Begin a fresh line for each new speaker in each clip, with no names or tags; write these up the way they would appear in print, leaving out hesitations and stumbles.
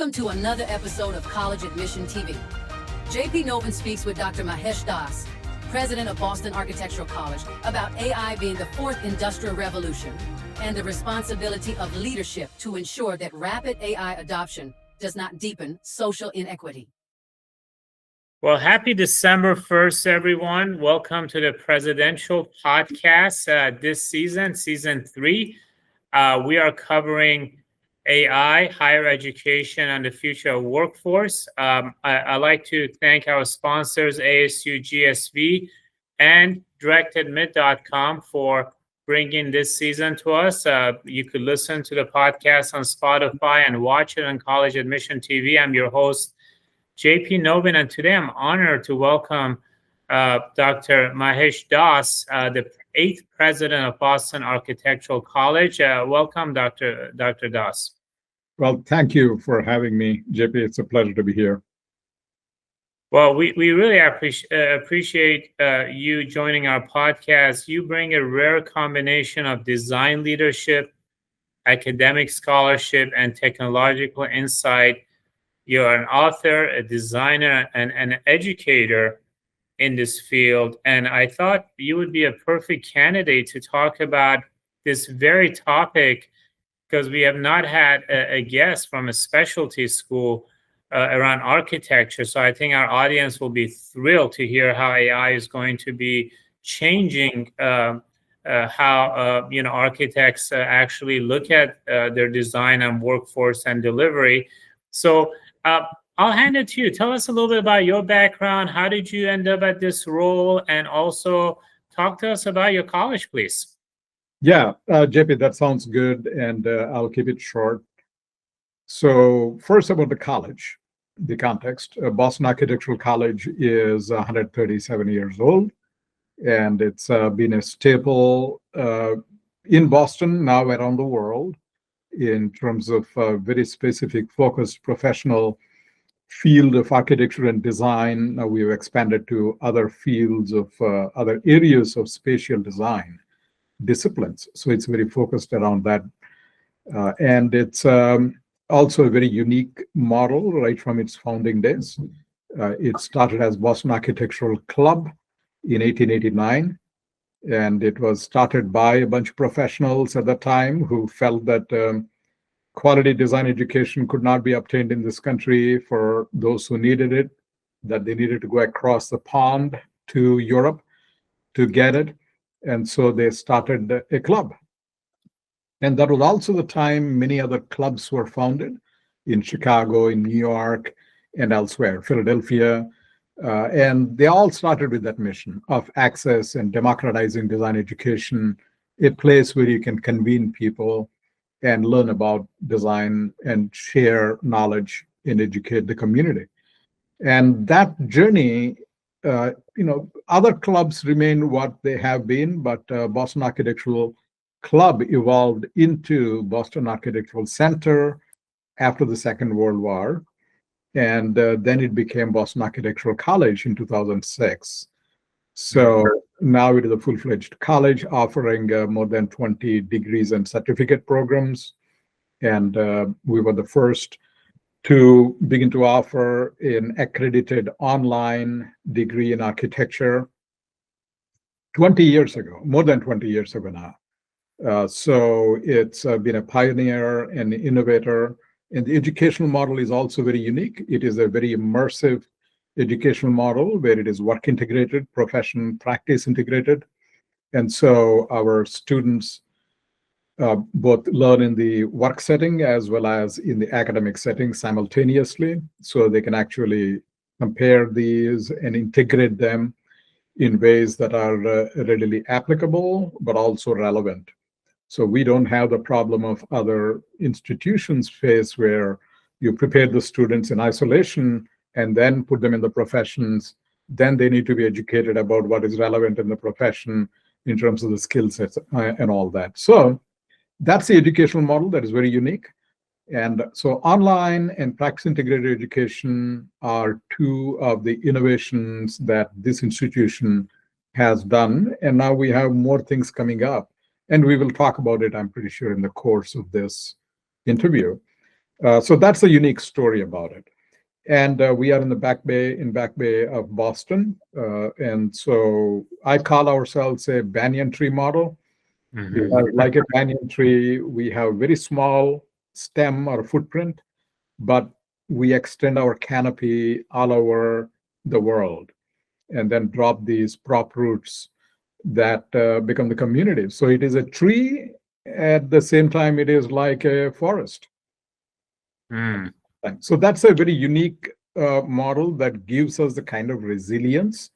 Welcome to another episode of College Admission TV. JP Novin speaks with Dr. Mahesh Daas, president of Boston Architectural College, about AI being the fourth industrial revolution and the responsibility of leadership to ensure that rapid AI adoption does not deepen social inequity.
Well, happy December 1st, everyone. Welcome to the Presidential Podcast this season, season 3. We are covering AI, higher education, and the future of workforce. I'd like to thank our sponsors, ASU GSV and directadmit.com, for bringing this season to us. You could listen to the podcast on Spotify and watch it on College Admission TV. I'm your host, JP Novin, and today I'm honored to welcome Dr. Mahesh Daas, the 8th president of Boston Architectural College. Welcome, Dr. Daas.
Well, thank you for having me, JP. It's a pleasure to be here.
Well, we really appreciate you joining our podcast. You bring a rare combination of design leadership, academic scholarship, and technological insight. You're an author, a designer, and an educator in this field. And I thought you would be a perfect candidate to talk about this very topic, because we have not had a guest from a specialty school around architecture. So I think our audience will be thrilled to hear how AI is going to be changing how architects actually look at their design and workforce and delivery. So I'll hand it to you. Tell us a little bit about your background. How did you end up at this role? And also talk to us about your college, please.
Yeah, JP, that sounds good, and I'll keep it short. So first, about the college, the context. Boston Architectural College is 137 years old, and it's been a staple in Boston, now around the world, in terms of very specific, focused professional field of architecture and design. Now we've expanded to other fields of other areas of spatial design disciplines. So it's very focused around that. And it's also a very unique model right from its founding days. It started as Boston Architectural Club in 1889. And it was started by a bunch of professionals at the time who felt that quality design education could not be obtained in this country for those who needed it, that they needed to go across the pond to Europe to get it. And so they started a club. And that was also the time many other clubs were founded in Chicago, in New York, and elsewhere, Philadelphia. And they all started with that mission of access and democratizing design education, a place where you can convene people and learn about design and share knowledge and educate the community. And that journey, other clubs remain what they have been, but Boston Architectural Club evolved into Boston Architectural Center after the Second World War. And then it became Boston Architectural College in 2006. So now it is a full-fledged college offering more than 20 degrees and certificate programs. And we were the first to begin to offer an accredited online degree in architecture 20 years ago, more than 20 years ago now. So it's been a pioneer and innovator. And the educational model is also very unique. It is a very immersive educational model where it is work integrated, profession practice integrated. And so our students both learn in the work setting as well as in the academic setting simultaneously. So they can actually compare these and integrate them in ways that are readily applicable, but also relevant. So we don't have the problem of other institutions face where you prepare the students in isolation and then put them in the professions. Then they need to be educated about what is relevant in the profession in terms of the skill sets and all that. So that's the educational model that is very unique. And so online and practice integrated education are two of the innovations that this institution has done. And now we have more things coming up. And we will talk about it, I'm pretty sure, in the course of this interview. So that's a unique story about it. And we are in the Back Bay of Boston. And so I call ourselves a banyan tree model. Because like a banyan tree, we have very small stem or footprint, but we extend our canopy all over the world and then drop these prop roots that become the community. So it is a tree. At the same time, it is like a forest. So that's a very unique model that gives us the kind of resilience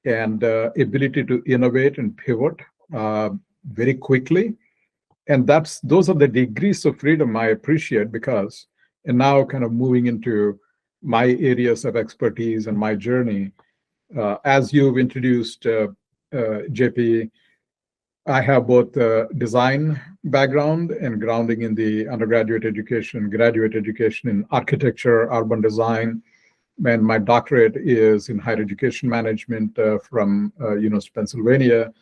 and ability to innovate and pivot very quickly. And those are the degrees of freedom I appreciate because, and now kind of moving into my areas of expertise and my journey, as you've introduced, JP, I have both design background and grounding in the undergraduate education, graduate education in architecture, urban design, and my doctorate is in higher education management from University of Pennsylvania.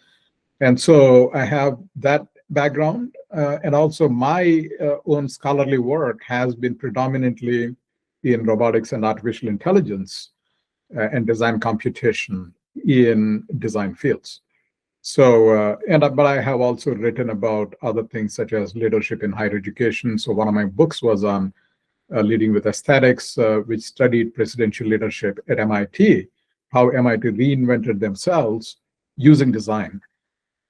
And so I have that background, and also my own scholarly work has been predominantly in robotics and artificial intelligence and design computation in design fields. So, but I have also written about other things such as leadership in higher education. So one of my books was on leading with aesthetics, which studied presidential leadership at MIT, how MIT reinvented themselves using design,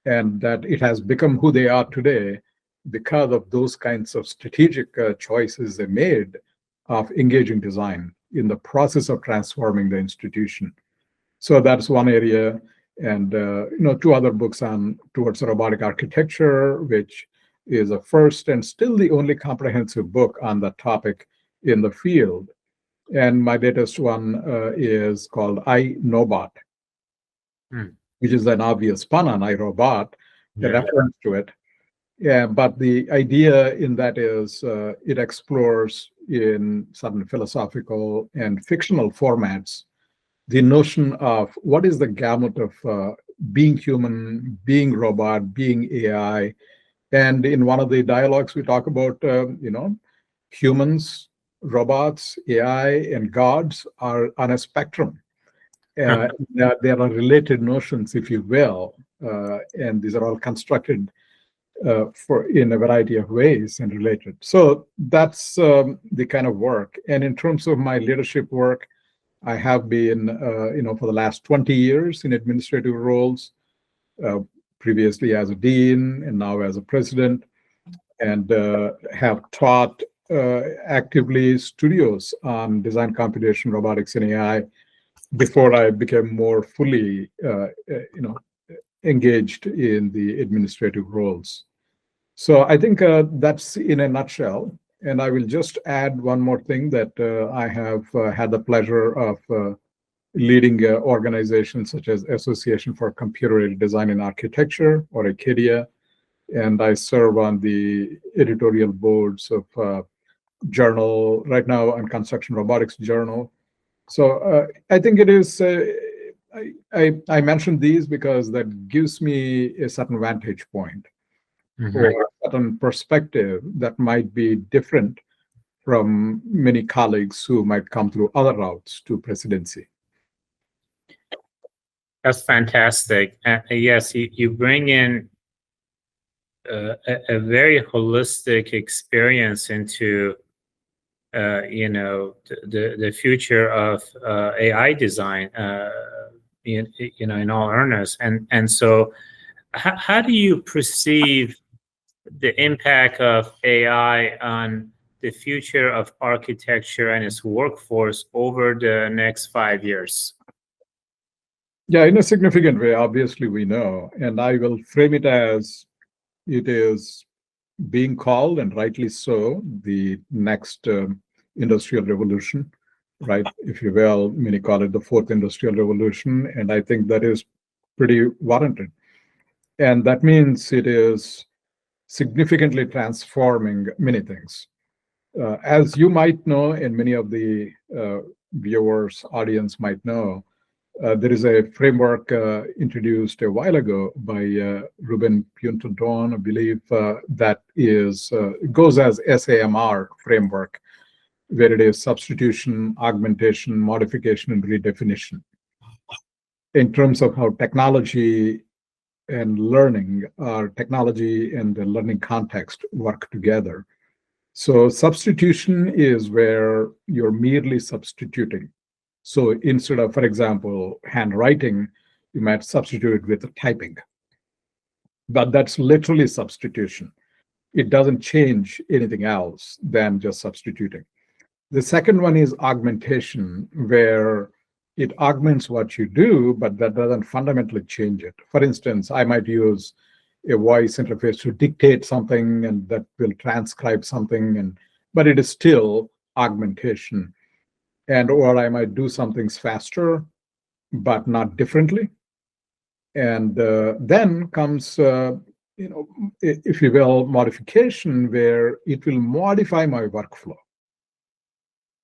and that it has become who they are today because of those kinds of strategic choices they made of engaging design in the process of transforming the institution. So that's one area. And two other books on towards robotic architecture, which is a first and still the only comprehensive book on that topic in the field. And my latest one is called iNobot, which is an obvious pun on iRobot, the reference to it. Yeah, but the idea in that is it explores in certain philosophical and fictional formats the notion of what is the gamut of being human, being robot, being AI. And in one of the dialogues, we talk about, humans, robots, AI, and gods are on a spectrum. There are related notions, if you will, and these are all constructed in a variety of ways and related. So that's the kind of work. And in terms of my leadership work, I have been, for the last 20 years in administrative roles, previously as a dean and now as a president, and have taught actively studios on design computation, robotics, and AI before I became more fully, engaged in the administrative roles. So I think that's in a nutshell. And I will just add one more thing that I have had the pleasure of leading organizations such as Association for Computer-Aided Design and Architecture, or ACADIA, and I serve on the editorial boards of journal, right now on Construction Robotics Journal. So I think it is, I mentioned these because that gives me a certain vantage point or a certain perspective that might be different from many colleagues who might come through other routes to presidency.
That's fantastic. Yes, you bring in a very holistic experience into the future of AI design, in all earnest. And so how do you perceive the impact of AI on the future of architecture and its workforce over the next 5 years?
Yeah, in a significant way, obviously we know, and I will frame it as it is being called, and rightly so, the next industrial revolution, right? If you will, many call it the fourth industrial revolution, and I think that is pretty warranted. And that means it is significantly transforming many things. As you might know, and many of the viewers, audience might know, there is a framework introduced a while ago by Ruben Punto-Dawn, I believe, that is goes as SAMR framework, where it is substitution, augmentation, modification, and redefinition. In terms of how technology and learning, or technology and the learning context work together. So substitution is where you're merely substituting. So instead of, for example, handwriting, you might substitute it with typing. But that's literally substitution. It doesn't change anything else than just substituting. The second one is augmentation, where it augments what you do, but that doesn't fundamentally change it. For instance, I might use a voice interface to dictate something, and that will transcribe something, but it is still augmentation. Or I might do some things faster, but not differently. And then comes, if you will, modification, where it will modify my workflow.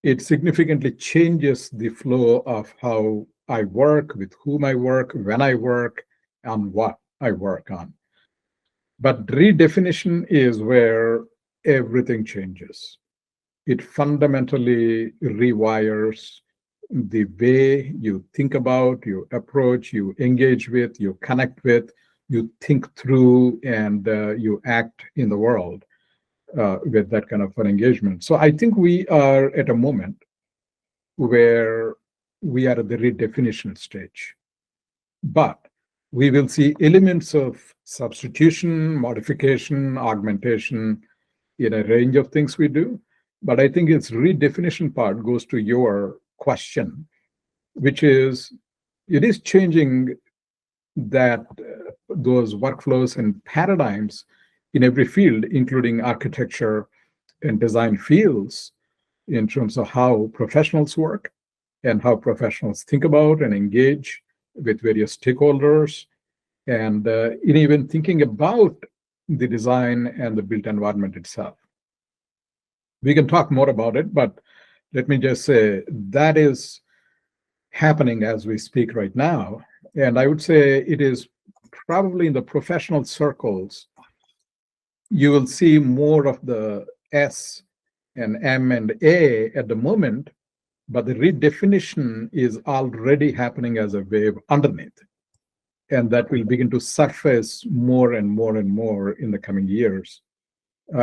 It significantly changes the flow of how I work, with whom I work, when I work, and what I work on. But redefinition is where everything changes. It fundamentally rewires the way you think about, you approach, you engage with, you connect with, you think through, and you act in the world with that kind of an engagement. So I think we are at a moment where we are at the redefinition stage. But we will see elements of substitution, modification, augmentation in a range of things we do. But I think its redefinition part goes to your question, which is, it is changing that those workflows and paradigms in every field, including architecture and design fields, in terms of how professionals work and how professionals think about and engage with various stakeholders, and in even thinking about the design and the built environment itself. We can talk more about it, but let me just say that is happening as we speak right now. And I would say it is probably in the professional circles, you will see more of the S and M and A at the moment, but the redefinition is already happening as a wave underneath. And that will begin to surface more and more and more in the coming years,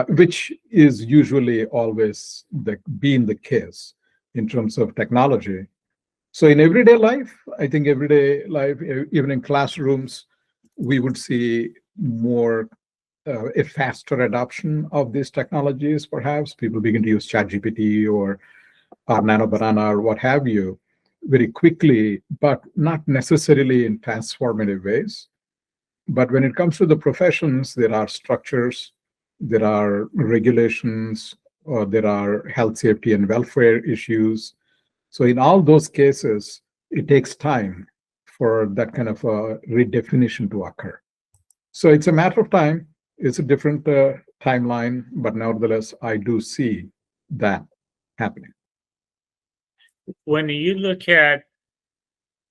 which is usually always been the case in terms of technology. So in everyday life, I think everyday life, even in classrooms, we would see more a faster adoption of these technologies. Perhaps people begin to use ChatGPT or Nano Banana or what have you very quickly, but not necessarily in transformative ways. But when it comes to the professions, there are structures, there are regulations, or there are health, safety, and welfare issues. So in all those cases, it takes time for that kind of a redefinition to occur. So it's a matter of time. It's a different timeline, but nevertheless, I do see that happening.
When you look at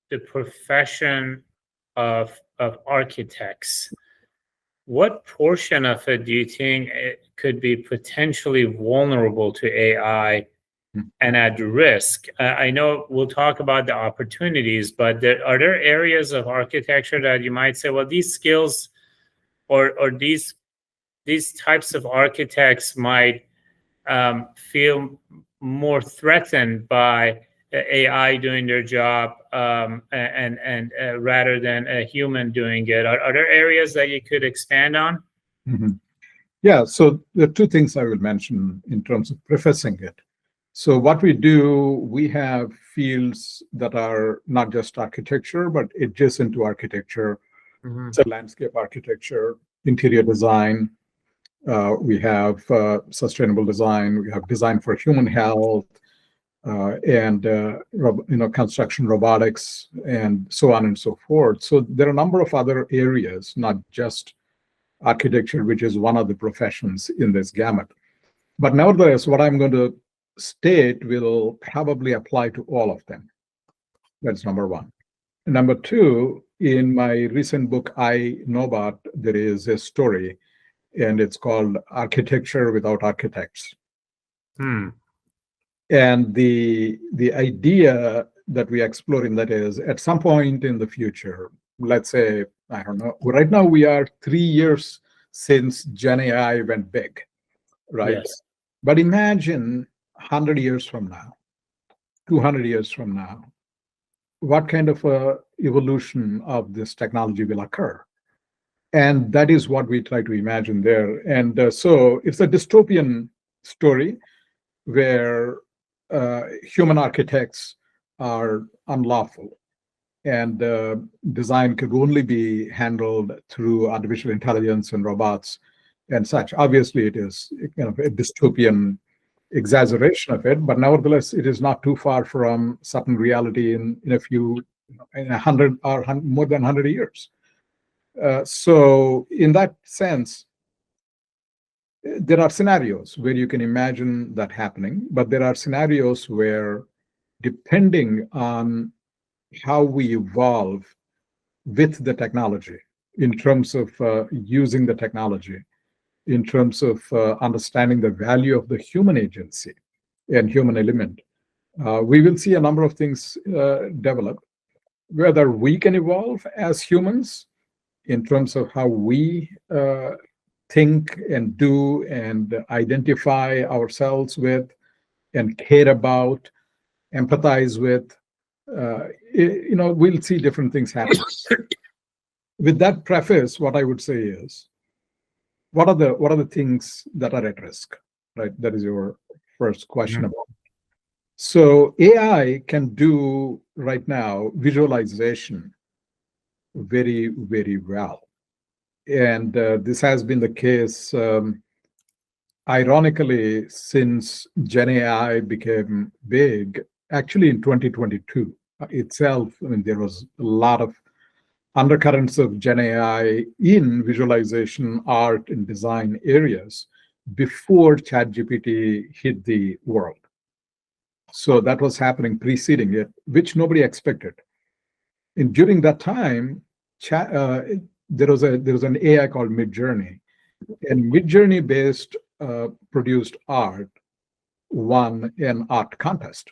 the profession of architects, what portion of it do you think it could be potentially vulnerable to AI and at risk? I know we'll talk about the opportunities, but are there areas of architecture that you might say, well, these skills or these types of architects might feel more threatened by AI doing their job and rather than a human doing it? Are there areas that you could expand on?
Mm-hmm. Yeah, so there are two things I will mention in terms of prefacing it. So what we do, we have fields that are not just architecture, but adjacent to architecture. Mm-hmm. So landscape architecture, interior design, we have sustainable design, we have design for human health, and construction robotics, and so on and so forth. So there are a number of other areas, not just architecture, which is one of the professions in this gamut. But nevertheless, what I'm going to state will probably apply to all of them. That's number one. Number two, in my recent book, I Know About, there is a story, and it's called Architecture Without Architects. And the idea that we explore in that is, at some point in the future, let's say, I don't know, right now we are 3 years since Gen AI went big, right?
Yes.
But imagine 100 years from now, 200 years from now, what kind of a evolution of this technology will occur. And that is what we try to imagine there. And so it's a dystopian story where human architects are unlawful, and design could only be handled through artificial intelligence and robots and such. Obviously, it is kind of a dystopian exaggeration of it, but nevertheless, it is not too far from certain reality in in 100 or more than 100 years. So in that sense, there are scenarios where you can imagine that happening, but there are scenarios where, depending on how we evolve with the technology, in terms of using the technology, in terms of understanding the value of the human agency and human element, we will see a number of things develop. Whether we can evolve as humans in terms of how we think and do and identify ourselves with and care about, empathize with, we'll see different things happen. With that preface, what I would say is, what are the things that are at risk, right? That is your first question about. So AI can do right now visualization very, very well. And this has been the case, ironically, since Gen AI became big, actually in 2022 itself. I mean, there was a lot of undercurrents of Gen AI in visualization, art, and design areas before ChatGPT hit the world. So that was happening preceding it, which nobody expected. And during that time, there was an AI called Midjourney, and Midjourney based produced art won an art contest.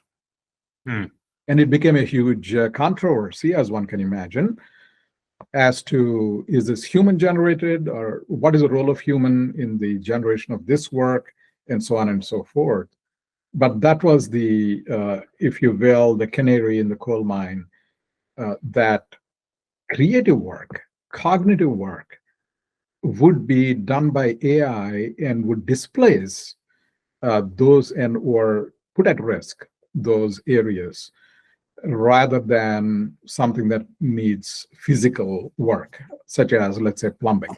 And it became a huge controversy, as one can imagine, as to, is this human generated, or what is the role of human in the generation of this work, and so on and so forth. But that was the, if you will, the canary in the coal mine, that creative work, cognitive work would be done by AI and would displace those and or put at risk those areas, rather than something that needs physical work, such as, let's say, plumbing.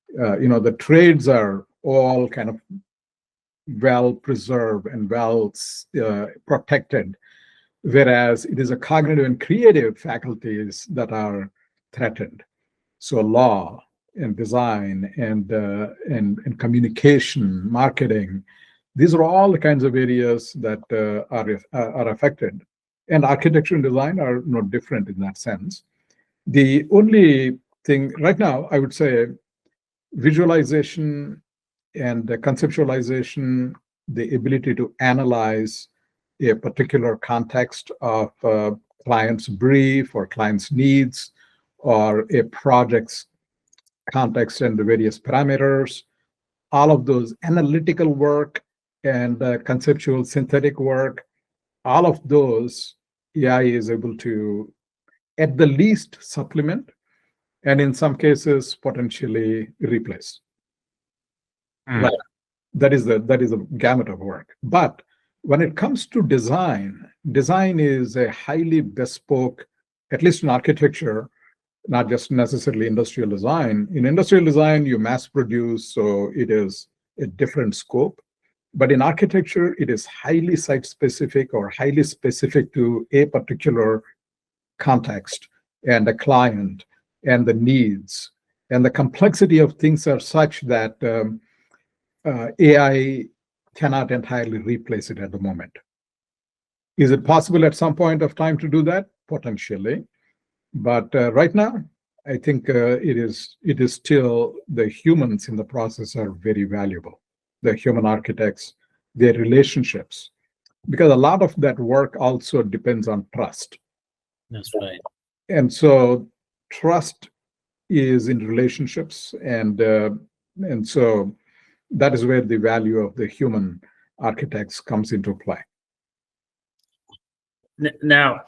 The trades are all kind of well preserved and well protected, whereas it is a cognitive and creative faculties that are threatened. So law and design and communication, marketing, these are all the kinds of areas that are affected. And architecture and design are no different in that sense. The only thing right now, I would say, visualization and conceptualization, the ability to analyze a particular context of client's brief or client's needs, or a project's context and the various parameters, all of those analytical work and conceptual synthetic work, all of those AI is able to, at the least, supplement, and in some cases potentially replace. Right. That is a gamut of work. But when it comes to design is a highly bespoke, at least in architecture, not just necessarily industrial design. In industrial design, you mass produce, so it is a different scope. But in architecture, it is highly site-specific or highly specific to a particular context and a client and the needs. And the complexity of things are such that AI cannot entirely replace it at the moment. Is it possible at some point of time to do that? Potentially. But right now, I think it is still, the humans in the process are very valuable. The human architects, their relationships, because a lot of that work also depends on trust.
That's right.
And so trust is in relationships, and so that is where the value of the human architects comes into play.
Now,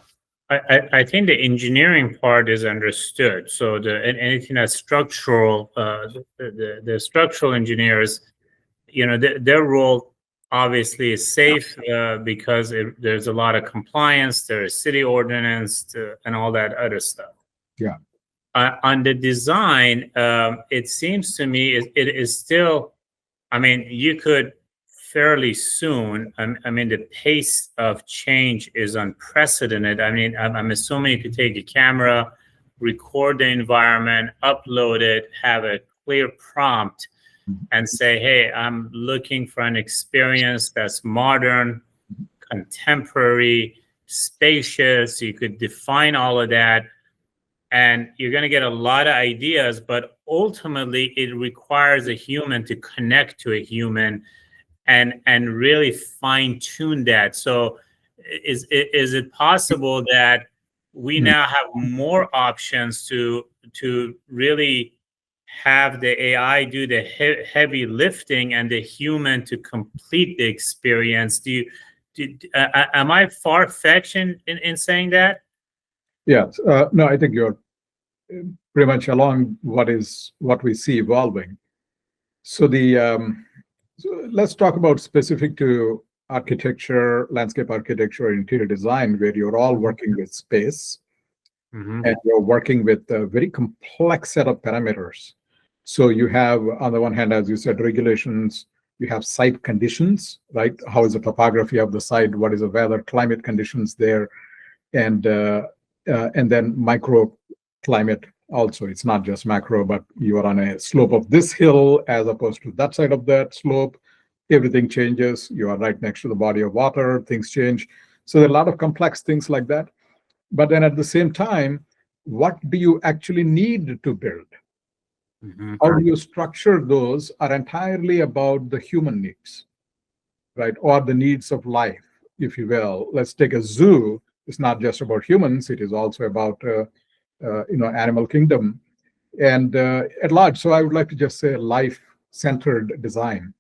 I think the engineering part is understood. So anything that's structural, the structural engineers, their role obviously is safe because there's a lot of compliance, there's city ordinance and all that other stuff.
Yeah.
On the design, it seems to me it is still, I mean, you could fairly soon, I mean, the pace of change is unprecedented. I mean, I'm assuming you could take a camera, record the environment, upload it, have a clear prompt, and say, hey, I'm looking for an experience that's modern, contemporary, spacious. You could define all of that, and you're going to get a lot of ideas, but ultimately it requires a human to connect to a human and really fine tune that. So is it possible that we now have more options to really have the AI do the heavy lifting and the human to complete the experience? Am I far-fetched in saying that?
Yes. No, I think you're pretty much along what we see evolving. So so let's talk about specific to architecture, landscape architecture, interior design, where you're all working with space, and you're working with a very complex set of parameters. So you have, on the one hand, as you said, regulations, you have site conditions, right? How is the topography of the site? What is the weather, climate conditions there? And then microclimate also. It's not just macro, but you are on a slope of this hill as opposed to that side of that slope. Everything changes. You are right next to the body of water. Things change. So there are a lot of complex things like that. But then at the same time, what do you actually need to build? How do you structure those are entirely about the human needs, right? Or the needs of life, if you will. Let's take a zoo. It's not just about humans. It is also about animal kingdom and at large. So I would like to just say life-centered design.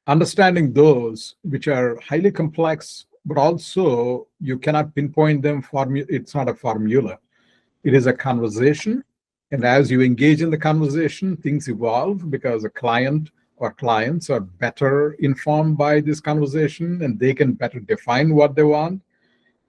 Understanding those which are highly complex, but also you cannot pinpoint them. It's not a formula. It is a conversation. And as you engage in the conversation, things evolve because a client or clients are better informed by this conversation and they can better define what they want.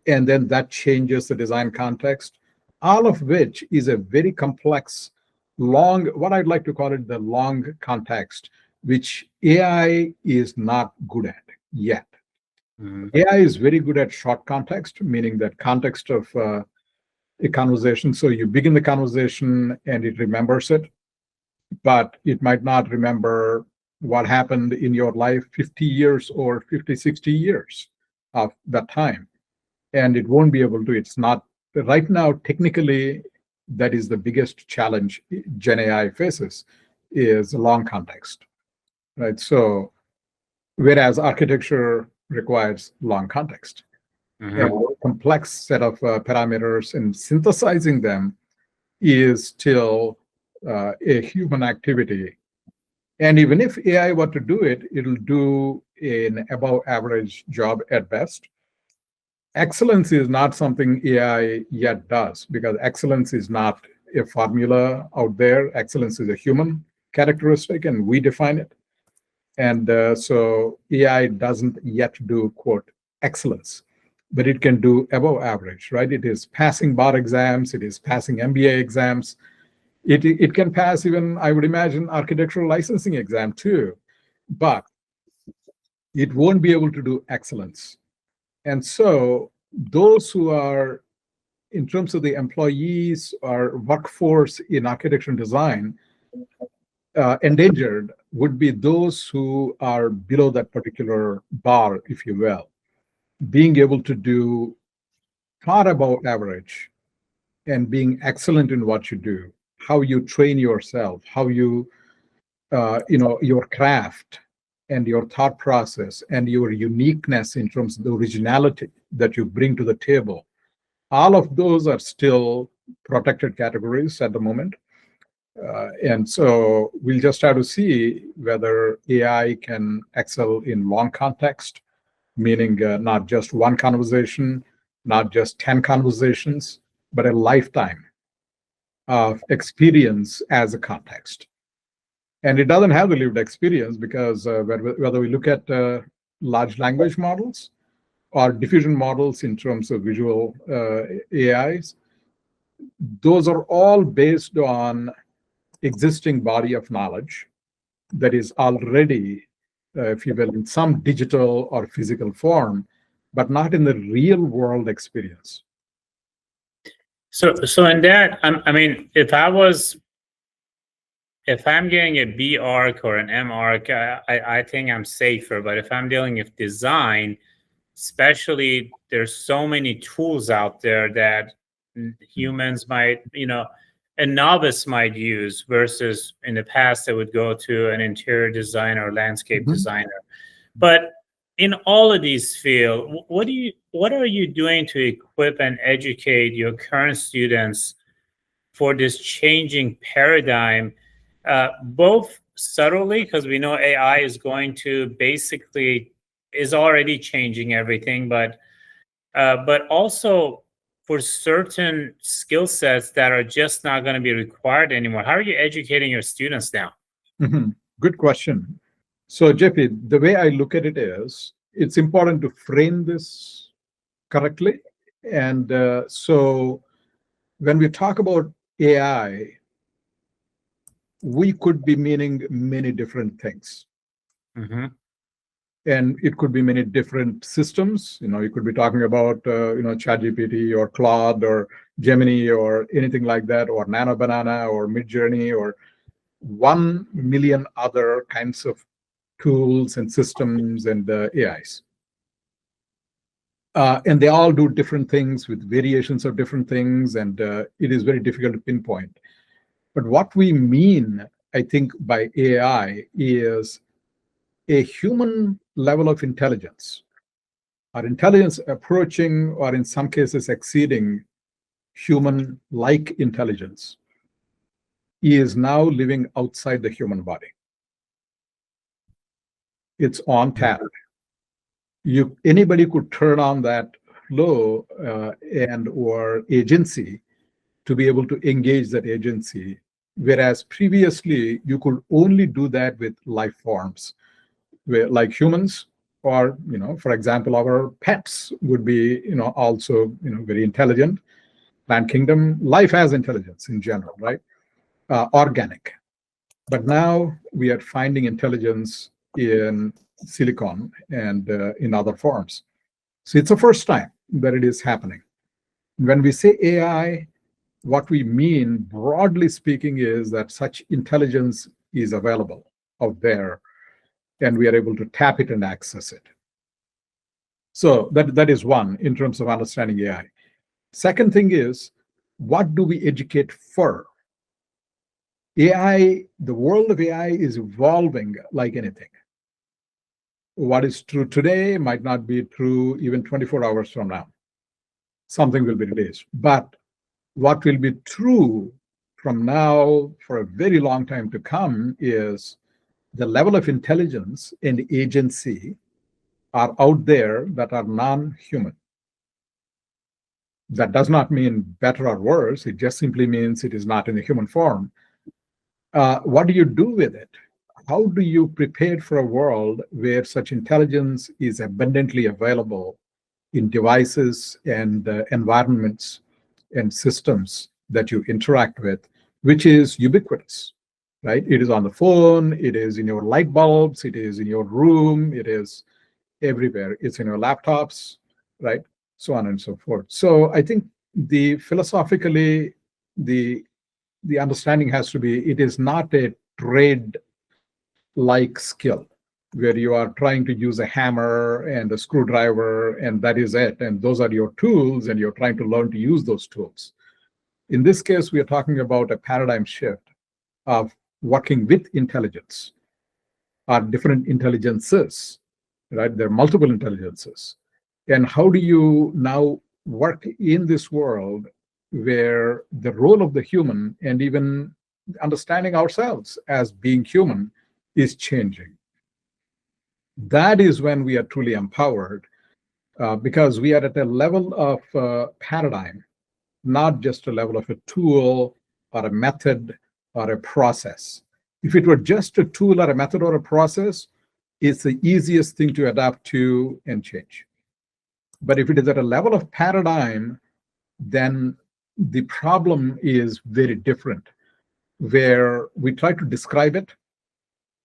And then that changes the design context, all of which is a very complex, long, what I'd like to call it the long context, which AI is not good at yet. AI is very good at short context, meaning that context of a conversation. So you begin the conversation and it remembers it, but it might not remember what happened in your life 50 years or 50, 60 years of that time. And it won't be able to, it's not, right now, technically, that is the biggest challenge Gen AI faces, is long context, right? So, whereas architecture requires long context, and a complex set of parameters, and synthesizing them is still a human activity. And even if AI were to do it, it'll do an above average job at best. Excellence is not something AI yet does, because excellence is not a formula out there. Excellence is a human characteristic, and we define it. And so AI doesn't yet do, quote, excellence, but it can do above average, right? It is passing bar exams. It is passing MBA exams. It can pass even, I would imagine, architectural licensing exam too, but it won't be able to do excellence. And so those who are, in terms of the employees or workforce in architecture and design, endangered would be those who are below that particular bar, if you will. Being able to do far above average and being excellent in what you do, how you train yourself, how you, your craft, and your thought process and your uniqueness in terms of the originality that you bring to the table, all of those are still protected categories at the moment. And so we'll just have to see whether AI can excel in long context, meaning not just one conversation, not just 10 conversations, but a lifetime of experience as a context. And it doesn't have the lived experience because whether we look at large language models or diffusion models in terms of visual AIs, those are all based on existing body of knowledge that is already, if you will, in some digital or physical form, but not in the real world experience.
So in that, I mean, if I'm getting a B arc or an M arc, I think I'm safer. But if I'm dealing with design, especially, there's so many tools out there that humans might, a novice might use versus in the past they would go to an interior designer or landscape designer. But in all of these fields, what are you doing to equip and educate your current students for this changing paradigm, both subtly, because we know AI is going to is already changing everything, but also for certain skill sets that are just not going to be required anymore? How are you educating your students now?
Good question. So, JP, the way I look at it is, it's important to frame this correctly. And so when we talk about AI, we could be meaning many different things. And it could be many different systems. You could be talking about, ChatGPT or Claude or Gemini or anything like that, or Nano Banana or Midjourney or 1 million other kinds of tools and systems and AIs. And they all do different things with variations of different things, and it is very difficult to pinpoint. But what we mean, I think, by AI is a human level of intelligence, or intelligence approaching, or in some cases exceeding, human-like intelligence, is now living outside the human body. It's on tap. Anybody could turn on that flow and or agency to be able to engage that agency, whereas previously you could only do that with life forms, like humans, or for example, our pets would be also very intelligent. Plant kingdom, life has intelligence in general, right? Organic. But now we are finding intelligence in silicon and in other forms. So it's the first time that it is happening. When we say AI, what we mean, broadly speaking, is that such intelligence is available out there, and we are able to tap it and access it. So that is one, in terms of understanding AI. Second thing is, what do we educate for? AI, the world of AI is evolving like anything. What is true today might not be true even 24 hours from now. Something will be released. But what will be true from now for a very long time to come is the level of intelligence and agency are out there that are non-human. That does not mean better or worse. It just simply means it is not in the human form. What do you do with it? How do you prepare for a world where such intelligence is abundantly available in devices and environments and systems that you interact with, which is ubiquitous, right? It is on the phone, it is in your light bulbs, it is in your room, it is everywhere. It's in your laptops, right? So on and so forth. So I think philosophically, the understanding has to be, it is not a trade-like skill where you are trying to use a hammer and a screwdriver and that is it. And those are your tools and you're trying to learn to use those tools. In this case, we are talking about a paradigm shift of working with intelligence. are different intelligences, right? There are multiple intelligences. And how do you now work in this world where the role of the human and even understanding ourselves as being human is changing? That is when we are truly empowered, because we are at a level of paradigm, not just a level of a tool or a method or a process. If it were just a tool or a method or a process, it's the easiest thing to adapt to and change. But if it is at a level of paradigm, then the problem is very different, where we try to describe it.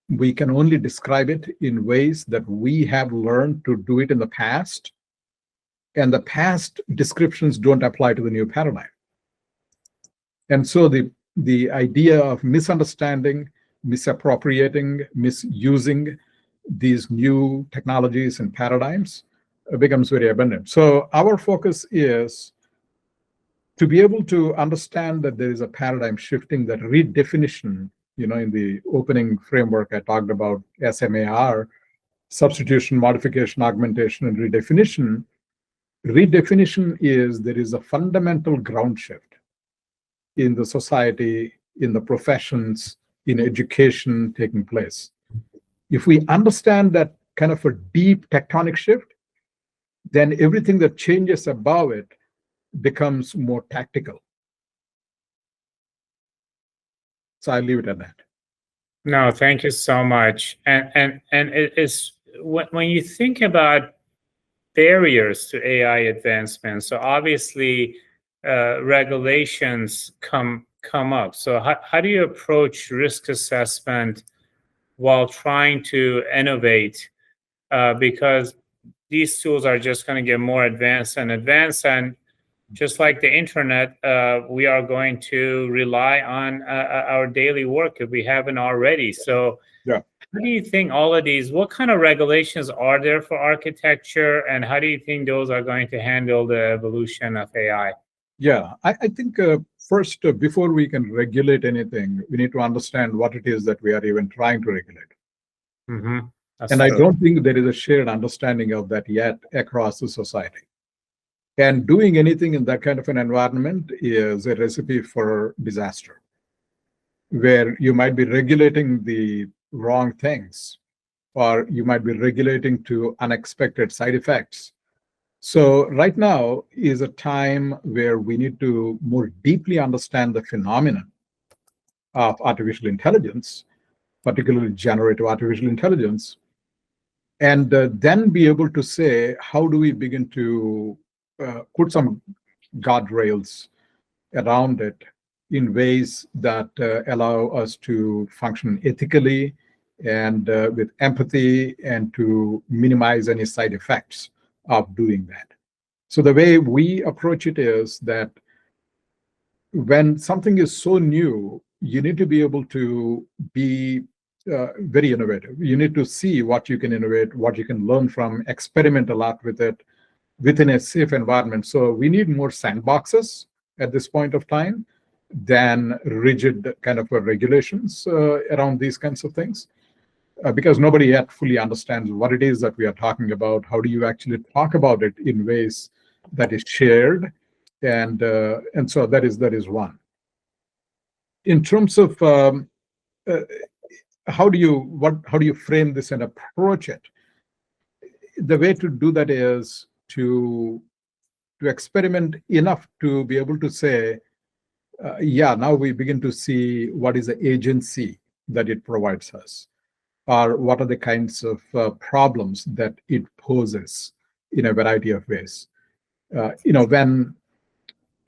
We can only describe it in ways that we have learned to do it in the past, and the past descriptions don't apply to the new paradigm. And so the idea of misunderstanding, misappropriating, misusing these new technologies and paradigms becomes very abundant. So our focus is to be able to understand that there is a paradigm shifting, that redefinition. In the opening framework, I talked about SMAR, substitution, modification, augmentation, and redefinition. Redefinition is there is a fundamental ground shift in the society, in the professions, in education taking place. If we understand that kind of a deep tectonic shift, then everything that changes above it becomes more tactical. So I'll leave it at that.
No, thank you so much. And it is when you think about barriers to AI advancement, so obviously regulations come up. So how do you approach risk assessment while trying to innovate? Because these tools are just going to get more advanced, and just like the internet, we are going to rely on our daily work if we haven't already. So
yeah.
How do you think all of these, what kind of regulations are there for architecture, and how do you think those are going to handle the evolution of AI?
Yeah, I think first, before we can regulate anything, we need to understand what it is that we are even trying to regulate.
Mm-hmm.
And I don't think there is a shared understanding of that yet across the society. And doing anything in that kind of an environment is a recipe for disaster, where you might be regulating the wrong things, or you might be regulating to unexpected side effects. So right now is a time where we need to more deeply understand the phenomenon of artificial intelligence, particularly generative artificial intelligence, and then be able to say, how do we begin to put some guardrails around it in ways that allow us to function ethically and with empathy, and to minimize any side effects of doing that. So the way we approach it is that when something is so new, you need to be able to be very innovative. You need to see what you can innovate, what you can learn from, experiment a lot with it within a safe environment. So we need more sandboxes at this point of time than rigid kind of regulations around these kinds of things, because nobody yet fully understands what it is that we are talking about. How do you actually talk about it in ways that is shared? And so that is one. In terms of how do you frame this and approach it? The way to do that is to experiment enough to be able to say, now we begin to see what is the agency that it provides us, or what are the kinds of problems that it poses in a variety of ways. When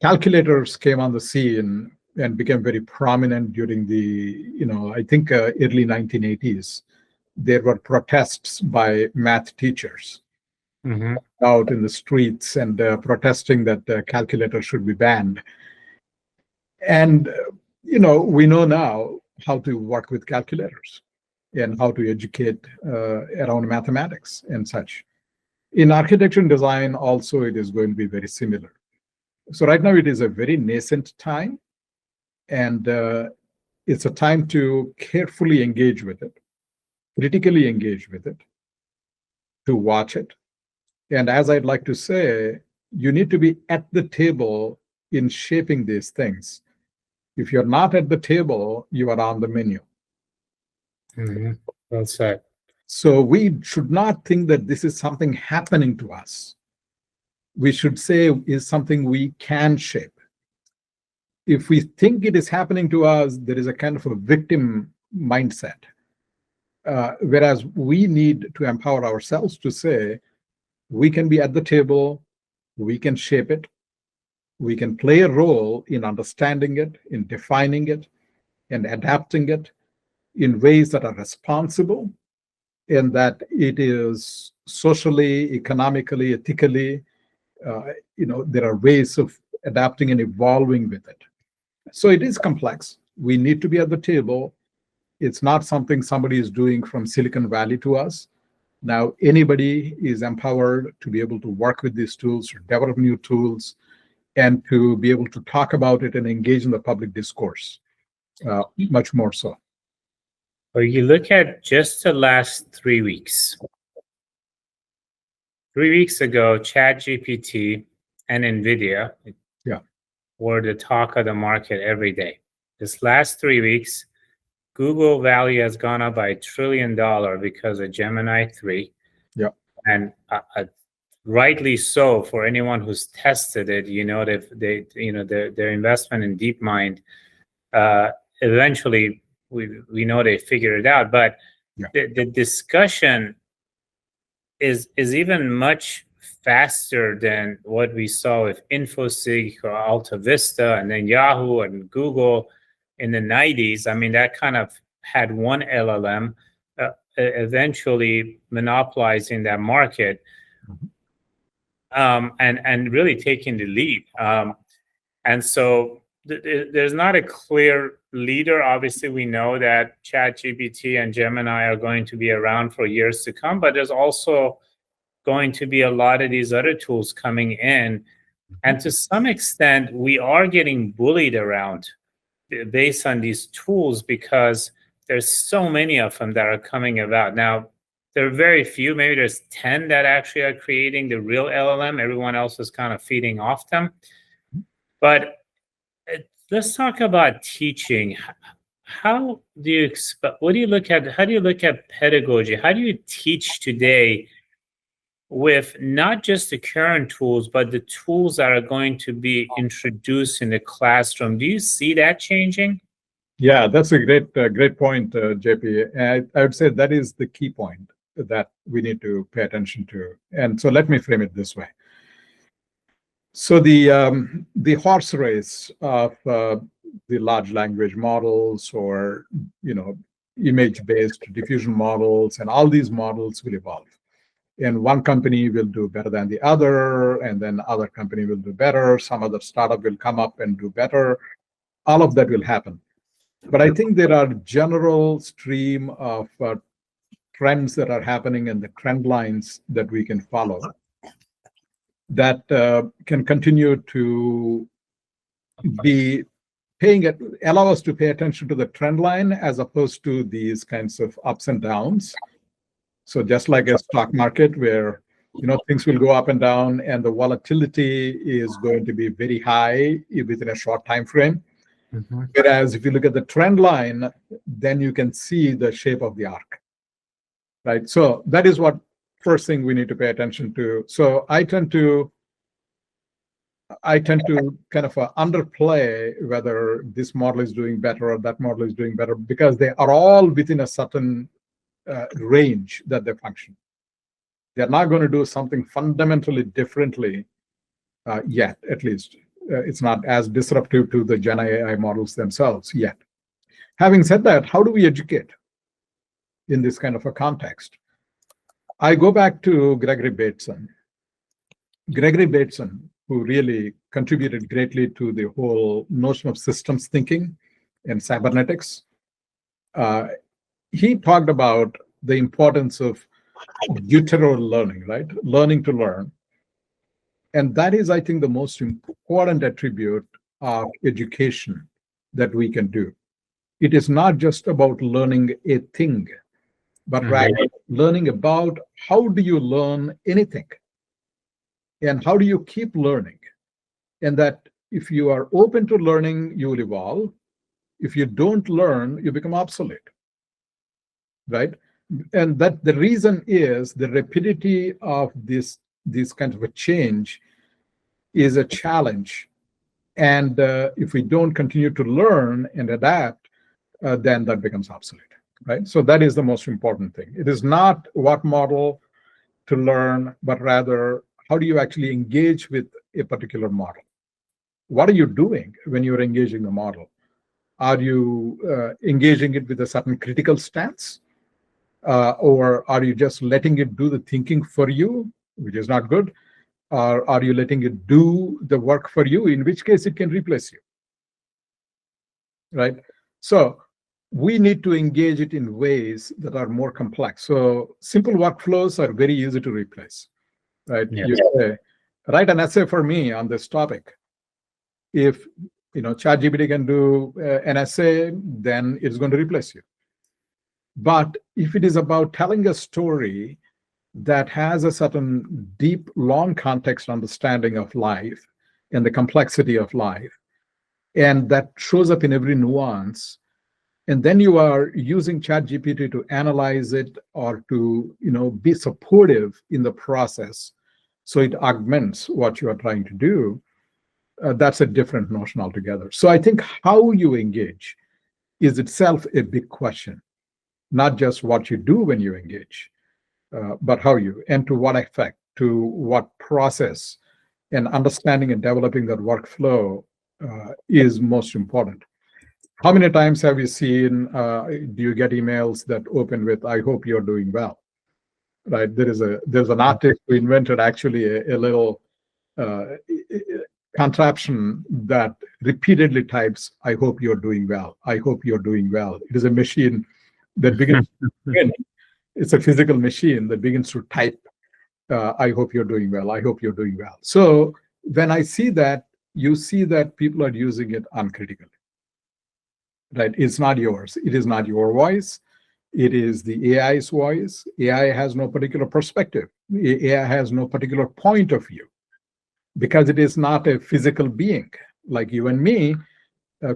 calculators came on the scene and became very prominent during the, I think early 1980s, there were protests by math teachers out in the streets and protesting that calculators should be banned. And, we know now how to work with calculators and how to educate around mathematics and such. In architecture and design also, it is going to be very similar. So right now it is a very nascent time, and it's a time to carefully engage with it. critically engage with it, to watch it. And as I'd like to say, you need to be at the table in shaping these things. If you're not at the table, you are on the menu.
Well said.
So we should not think that this is something happening to us. We should say is something we can shape. If we think it is happening to us, there is a kind of a victim mindset. Whereas we need to empower ourselves to say, we can be at the table, we can shape it, we can play a role in understanding it, in defining it, and adapting it in ways that are responsible, and that it is socially, economically, ethically, there are ways of adapting and evolving with it. So it is complex. We need to be at the table. It's not something somebody is doing from Silicon Valley to us. Now, anybody is empowered to be able to work with these tools, to develop new tools, and to be able to talk about it and engage in the public discourse, much more so.
Well, you look at just the last 3 weeks. 3 weeks ago, ChatGPT and NVIDIA were the talk of the market every day. This last 3 weeks, Google value has gone up by $1 trillion because of Gemini 3.
Yeah.
And rightly so for anyone who's tested it. Their investment in DeepMind, eventually we know they figured it out. But the discussion is even much faster than what we saw with InfoSeek or Alta Vista and then Yahoo and Google in the 90s. I mean, that kind of had one LLM eventually monopolizing that market, and really taking the lead. And so there's not a clear leader. Obviously, we know that ChatGPT and Gemini are going to be around for years to come, but there's also going to be a lot of these other tools coming in. And to some extent, we are getting bullied around based on these tools because there's so many of them that are coming about. Now, there are very few, maybe there's 10 that actually are creating the real LLM. Everyone else is kind of feeding off them. But let's talk about teaching. How do you expect, how do you look at pedagogy? How do you teach today with not just the current tools, but the tools that are going to be introduced in the classroom? Do you see that changing?
Yeah, that's a great point, JP. I would say that is the key point that we need to pay attention to. And so let me frame it this way. So the horse race of the large language models or image-based diffusion models and all these models will evolve. And one company will do better than the other, and then other company will do better. Some other startup will come up and do better. All of that will happen. But I think there are general stream of trends that are happening and the trend lines that we can follow that can continue to be allow us to pay attention to the trend line as opposed to these kinds of ups and downs. So just like a stock market where things will go up and down and the volatility is going to be very high within a short time frame. Whereas if you look at the trend line, then you can see the shape of the arc, right? So that is what first thing we need to pay attention to. So I tend to kind of underplay whether this model is doing better or that model is doing better because they are all within a certain range that they function. They're not going to do something fundamentally differently yet, at least. It's not as disruptive to the Gen AI models themselves yet. Having said that, how do we educate in this kind of a context? I go back to Gregory Bateson. Gregory Bateson, who really contributed greatly to the whole notion of systems thinking and cybernetics, he talked about the importance of utero learning, right? Learning to learn. And that is, I think, the most important attribute of education that we can do. It is not just about learning a thing. but rather learning about how do you learn anything and how do you keep learning. And that if you are open to learning, you will evolve. If you don't learn, you become obsolete, right? And that the reason is the rapidity of this kind of a change is a challenge. And if we don't continue to learn and adapt, then that becomes obsolete, right? So that is the most important thing. It is not what model to learn, but rather how do you actually engage with a particular model? What are you doing when you're engaging the model? Are you engaging it with a certain critical stance? Or are you just letting it do the thinking for you, which is not good? Or are you letting it do the work for you, in which case it can replace you, right? So we need to engage it in ways that are more complex. So simple workflows are very easy to replace, right?
Yes.
You say, write an essay for me on this topic. If ChatGPT can do an essay, then it's going to replace you. But if it is about telling a story that has a certain deep, long context understanding of life and the complexity of life, and that shows up in every nuance, and then you are using ChatGPT to analyze it or to be supportive in the process, so it augments what you are trying to do, that's a different notion altogether. So I think how you engage is itself a big question, not just what you do when you engage, but how you, and to what effect, to what process, and understanding and developing that workflow is most important. How many times have you seen, do you get emails that open with, "I hope you're doing well," right? There's an artist who invented actually a little contraption that repeatedly types, "I hope you're doing well. I hope you're doing well." It is a machine that begins it's a physical machine that begins to type, "I hope you're doing well. I hope you're doing well." So when I see that, you see that people are using it uncritically, right? It's not yours. It is not your voice. It is the AI's voice. AI has no particular perspective. AI has no particular point of view, because it is not a physical being like you and me.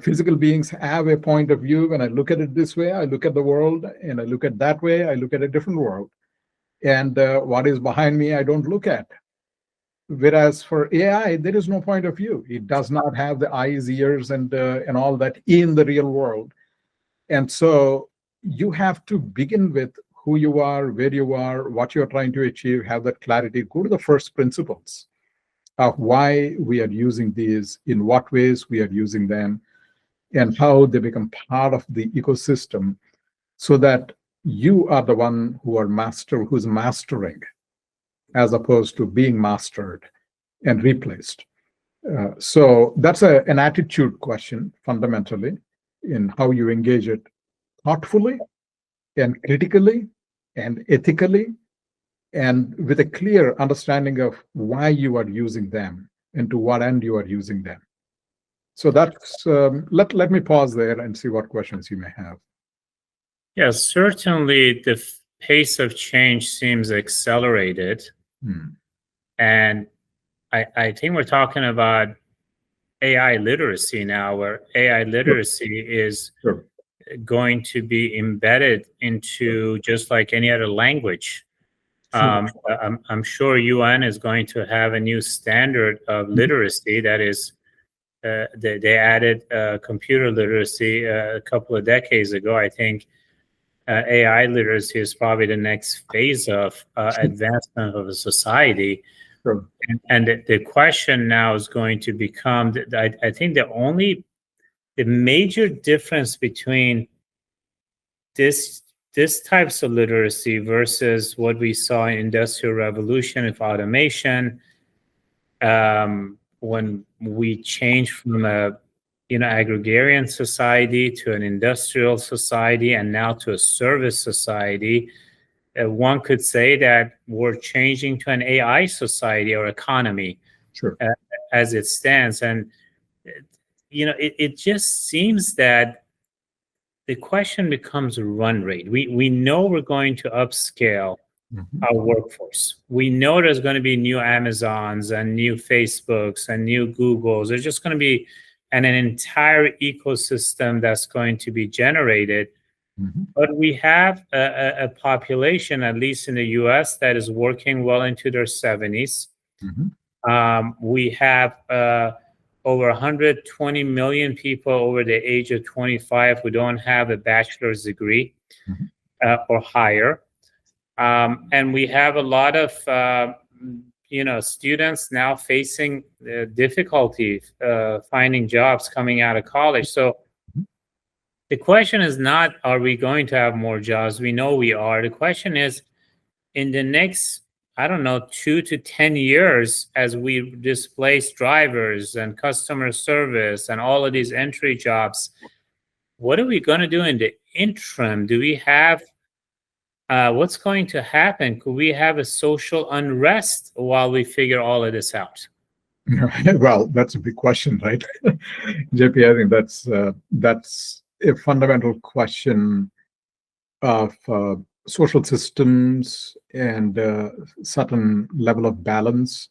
Physical beings have a point of view. When I look at it this way, I look at the world, and I look at that way, I look at a different world. And what is behind me, I don't look at. Whereas for AI, there is no point of view. It does not have the eyes, ears, and all that in the real world. And so you have to begin with who you are, where you are, what you're trying to achieve, have that clarity. Go to the first principles of why we are using these, in what ways we are using them, and how they become part of the ecosystem, so that you are the one who's mastering, as opposed to being mastered and replaced. So that's an attitude question, fundamentally, in how you engage it thoughtfully and critically and ethically, and with a clear understanding of why you are using them and to what end you are using them. So that's let me pause there and see what questions you may have.
Yes, certainly the pace of change seems accelerated. And I think we're talking about AI literacy now, where AI literacy is going to be embedded into just like any other language. I'm sure UN is going to have a new standard of literacy that is, they added computer literacy a couple of decades ago. I think AI literacy is probably the next phase of advancement of a society. And the question now is going to become, I think the major difference between this types of literacy versus what we saw in Industrial Revolution with automation, when we changed from a agrarian society to an industrial society, and now to a service society, one could say that we're changing to an AI society or economy, as it stands. And it just seems that the question becomes run rate. We know we're going to upscale our workforce. We know there's going to be new Amazons and new Facebooks and new Googles. There's just going to be an entire ecosystem that's going to be generated. But we have a population, at least in the US, that is working well into their 70s. We have over 120 million people over the age of 25 who don't have a bachelor's degree or higher. And we have a lot of students now facing difficulty finding jobs coming out of college. So the question is not, are we going to have more jobs? We know we are. The question is, in the next, 2 to 10 years, as we displace drivers and customer service and all of these entry jobs, what are we going to do in the interim? Do we have what's going to happen? Could we have a social unrest while we figure all of this out?
Well, that's a big question, right? JP, I think that's a fundamental question of social systems and certain level of balance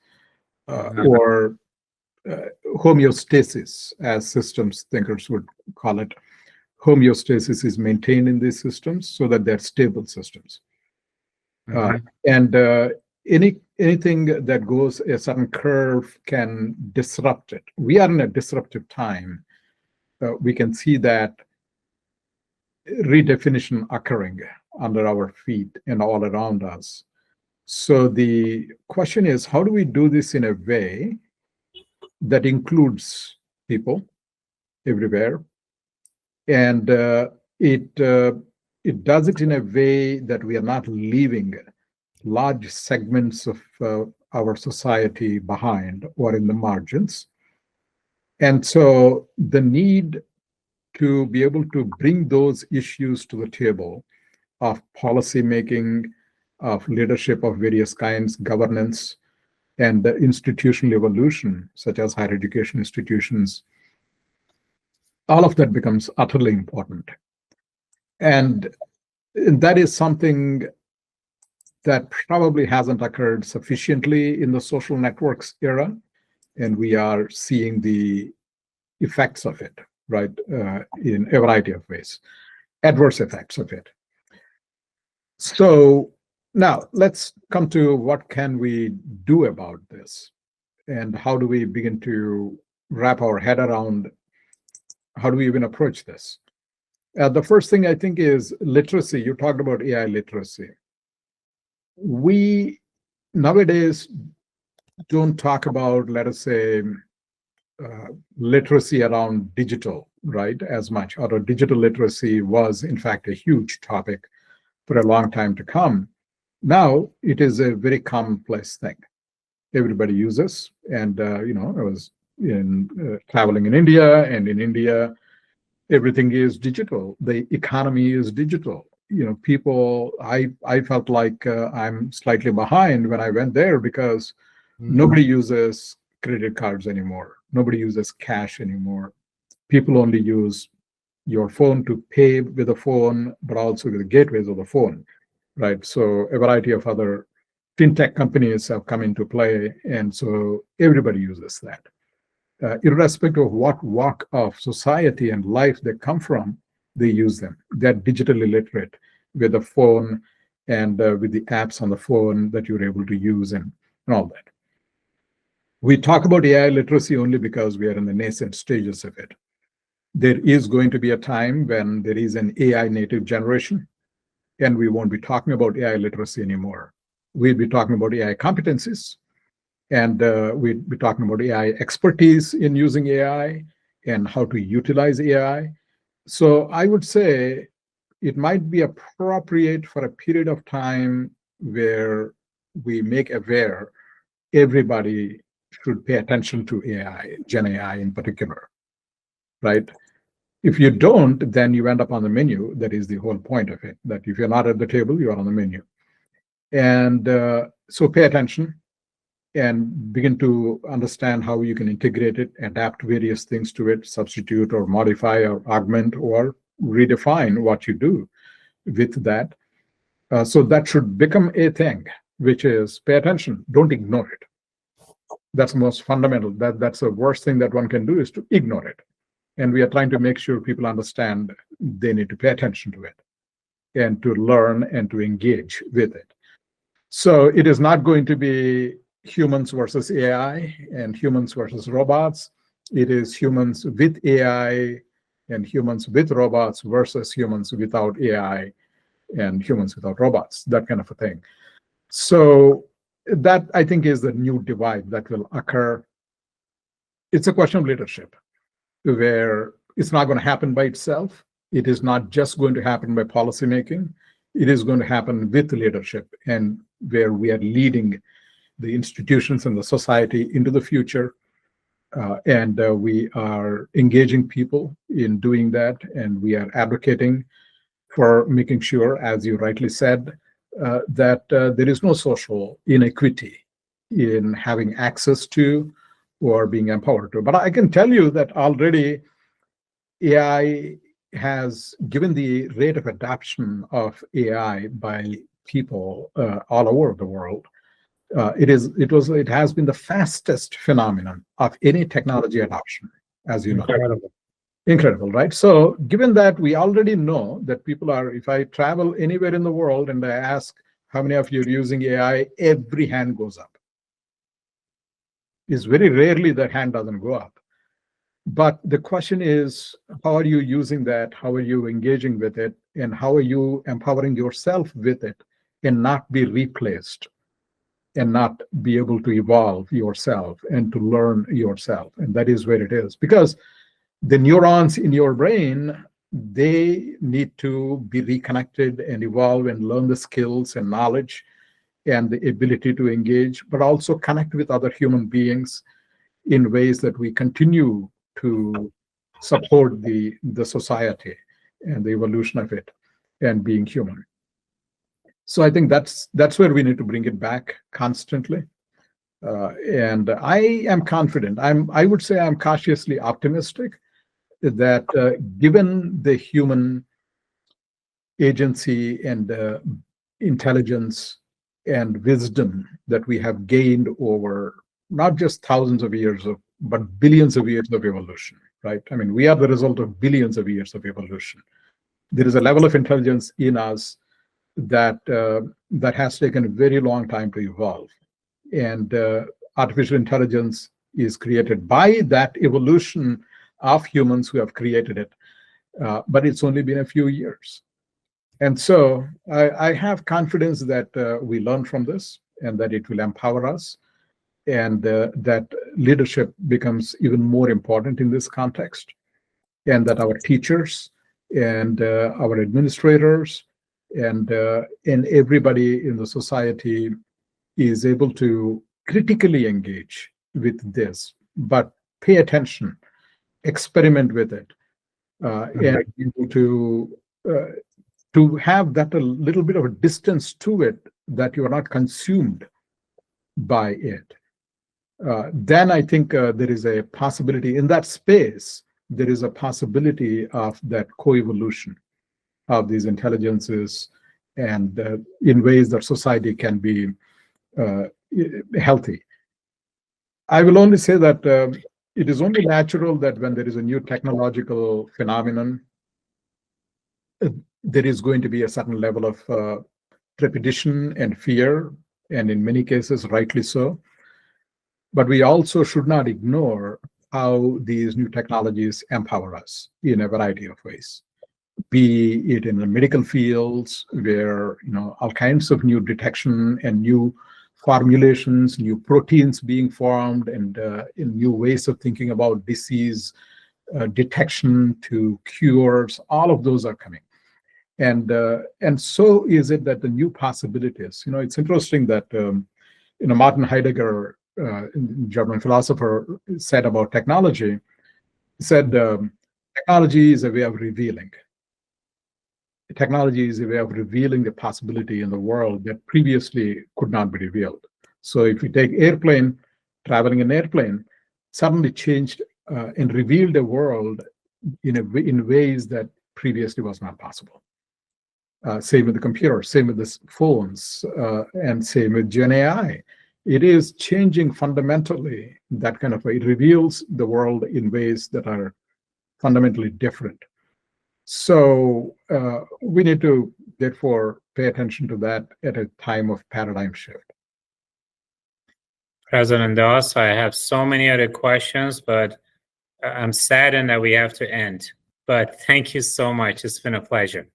or homeostasis, as systems thinkers would call it. Homeostasis is maintained in these systems so that they're stable systems. And anything that goes a certain curve can disrupt it. We are in a disruptive time. We can see that redefinition occurring under our feet and all around us. So the question is, how do we do this in a way that includes people everywhere? And it does it in a way that we are not leaving large segments of our society behind or in the margins. And so the need to be able to bring those issues to the table of policy making, of leadership of various kinds, governance, and the institutional evolution, such as higher education institutions, all of that becomes utterly important. And that is something that probably hasn't occurred sufficiently in the social networks era. And we are seeing the effects of it, right, in a variety of ways, adverse effects of it. So now let's come to what can we do about this, and how do we begin to wrap our head around how do we even approach this? The first thing I think is literacy. You talked about AI literacy. We nowadays don't talk about, let us say, literacy around digital, right, as much. Although digital literacy was, in fact, a huge topic for a long time to come. Now it is a very commonplace thing. Everybody uses, and I was traveling in India, and in India, everything is digital. The economy is digital. People, I felt like I'm slightly behind when I went there because nobody uses credit cards anymore. Nobody uses cash anymore. People only use your phone to pay with the phone, but also with the gateways of the phone, right? So a variety of other fintech companies have come into play, and so everybody uses that. Irrespective of what walk of society and life they come from, they use them. They're digitally literate with the phone and with the apps on the phone that you're able to use and all that. We talk about AI literacy only because we are in the nascent stages of it. There is going to be a time when there is an AI native generation, and we won't be talking about AI literacy anymore. We'll be talking about AI competencies, and we'll be talking about AI expertise in using AI and how to utilize AI. So I would say it might be appropriate for a period of time where we make aware everybody should pay attention to AI, Gen AI in particular, right? If you don't, then you end up on the menu. That is the whole point of it, that if you're not at the table, you're on the menu. And so pay attention and begin to understand how you can integrate it, adapt various things to it, substitute or modify or augment or redefine what you do with that. So that should become a thing, which is pay attention, don't ignore it. That's the most fundamental. That's the worst thing that one can do, is to ignore it. And we are trying to make sure people understand they need to pay attention to it and to learn and to engage with it. So it is not going to be humans versus AI and humans versus robots. It is humans with AI and humans with robots versus humans without AI and humans without robots, that kind of a thing. So that, I think, is the new divide that will occur. It's a question of leadership, where it's not going to happen by itself. It is not just going to happen by policymaking. It is going to happen with leadership, and where we are leading the institutions and the society into the future. And we are engaging people in doing that, and we are advocating for making sure, as you rightly said, that there is no social inequity in having access to or being empowered to. But I can tell you that already AI has, given the rate of adoption of AI by people all over the world, it has been the fastest phenomenon of any technology adoption, as you know. Incredible, right? So given that, we already know that people are, if I travel anywhere in the world and I ask how many of you are using AI, every hand goes up. It's very rarely that hand doesn't go up. But the question is, how are you using that? How are you engaging with it? And how are you empowering yourself with it and not be replaced and not be able to evolve yourself and to learn yourself? And that is where it is. Because the neurons in your brain, they need to be reconnected and evolve and learn the skills and knowledge and the ability to engage, but also connect with other human beings in ways that we continue to support the society and the evolution of it and being human. So I think that's where we need to bring it back constantly. And I am confident. I would say I'm cautiously optimistic that given the human agency and intelligence and wisdom that we have gained over not just thousands of years of, but billions of years of evolution, right? I mean, we are the result of billions of years of evolution. There is a level of intelligence in us that that has taken a very long time to evolve. And artificial intelligence is created by that evolution of humans who have created it, but it's only been a few years. And so I have confidence that we learn from this and that it will empower us, and that leadership becomes even more important in this context, and that our teachers and our administrators and everybody in the society is able to critically engage with this, but pay attention, experiment with it, and able to have that a little bit of a distance to it, that you are not consumed by it. Then I think there is a possibility in that space, there is a possibility of that co-evolution of these intelligences, and in ways that society can be healthy. I will only say that it is only natural that when there is a new technological phenomenon, there is going to be a certain level of trepidation and fear, and in many cases, rightly so. But we also should not ignore how these new technologies empower us in a variety of ways, be it in the medical fields, where all kinds of new detection and new formulations, new proteins being formed, and in new ways of thinking about disease detection to cures. All of those are coming, and so is it that the new possibilities. It's interesting that Martin Heidegger, German philosopher, said about technology. He said technology is a way of revealing. Technology is a way of revealing the possibility in the world that previously could not be revealed. So if you take airplane, traveling in airplane, suddenly changed and revealed a world in ways that previously was not possible. Same with the computer, same with the phones, and same with Gen AI. It is changing fundamentally that kind of way. It reveals the world in ways that are fundamentally different. So we need to, therefore, pay attention to that at a time of paradigm shift.
President Daas, I have so many other questions, but I'm saddened that we have to end. But thank you so much. It's been a pleasure.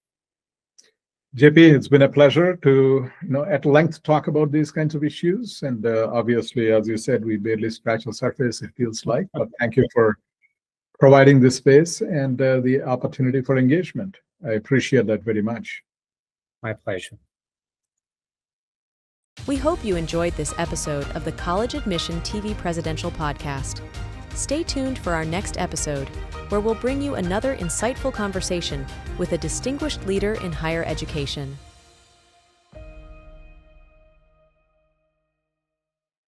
JP, it's been a pleasure to at length talk about these kinds of issues. And obviously, as you said, we barely scratched the surface, it feels like. But thank you for providing this space and the opportunity for engagement. I appreciate that very much.
My pleasure.
We hope you enjoyed this episode of the College Admission TV Presidential Podcast. Stay tuned for our next episode, where we'll bring you another insightful conversation with a distinguished leader in higher education.